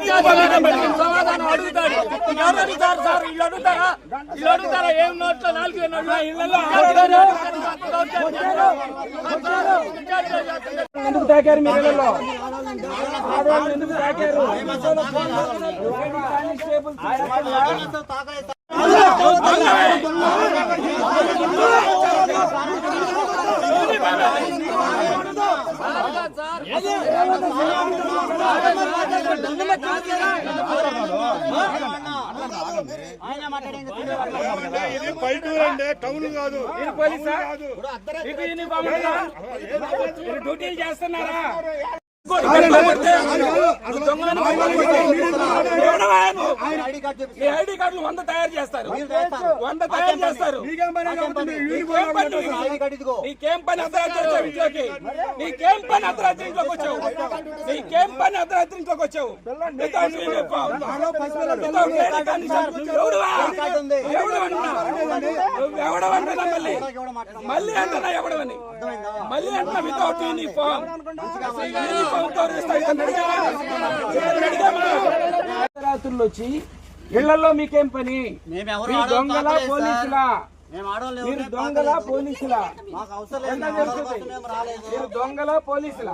సమాధానం అడుగుతాడు. ఎవరు అడుగుతారు సార్? వీళ్ళు అడుగుతారా? వీళ్ళు అడుగుతారా? ఏం నోట్లో 4 ఇళ్లలో ఎందుకు తాకారు? మీరు ఇళ్లలో ఆడవాళ్ళు ఎందుకు తాకారు? ఇది పల్లెటూరు అండి, టౌన్ కాదు. డ్యూటీలు చేస్తున్నారా? ఐడి కార్డులు 100 తయారు చేస్తారు. 100 తయారు చేస్తారు. నీకేం పని అర్ధరాత్రి వచ్చావు ఇంట్లోకి? నీకేం పని అర్ధరాత్రి ఇంట్లోకి వచ్చావు? నీకేం పని అర్ధరాత్రి ఇంట్లోకి వచ్చావు? ఎవడవన్నా మళ్ళీ అంటున్నా ఎవడవని మళ్ళీ అంటున్నా వితౌట్ యూనిఫామ్. రాత్రులు వచ్చి ఇళ్లలో మీకేం పని? దొంగల పోలీసులా? మీరు దొంగల పోలీసులా? మీరు దొంగల పోలీసులా?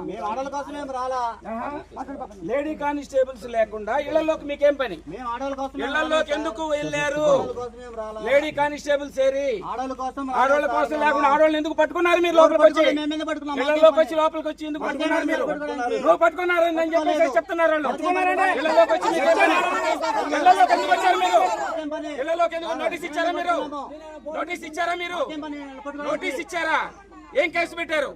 లేడీ కానిస్టేబుల్స్ లేకుండా ఇళ్లలోకి మీకేం పని? ఇళ్లలోకి ఎందుకు వెళ్ళారు? లేడీ కానిస్టేబుల్స్ ఏరి ఆడవాళ్ళ కోసం లేకుండా ఆడవాళ్ళు ఎందుకు పట్టుకున్నారు? మీరు లోపలికి వచ్చి ఇళ్లలోకి వచ్చి లోపలికి వచ్చి ఎందుకు పట్టుకున్నారు? మీరు నువ్వు పట్టుకున్నారని అని చెప్పేసి చెప్తున్నారు వాళ్ళు. ఇళ్లలోకి వచ్చి మీకేం పని? ఇళ్లలోకి ఎందుకు వచ్చారు మీరు? ఇళ్లలోకి ఎందుకు నోటీస్ ఇచ్చారా మీరు? నోటీస్ ఇచ్చారా? మీరు నోటీస్ ఇచ్చారా? ఏం కేసు పెట్టారు?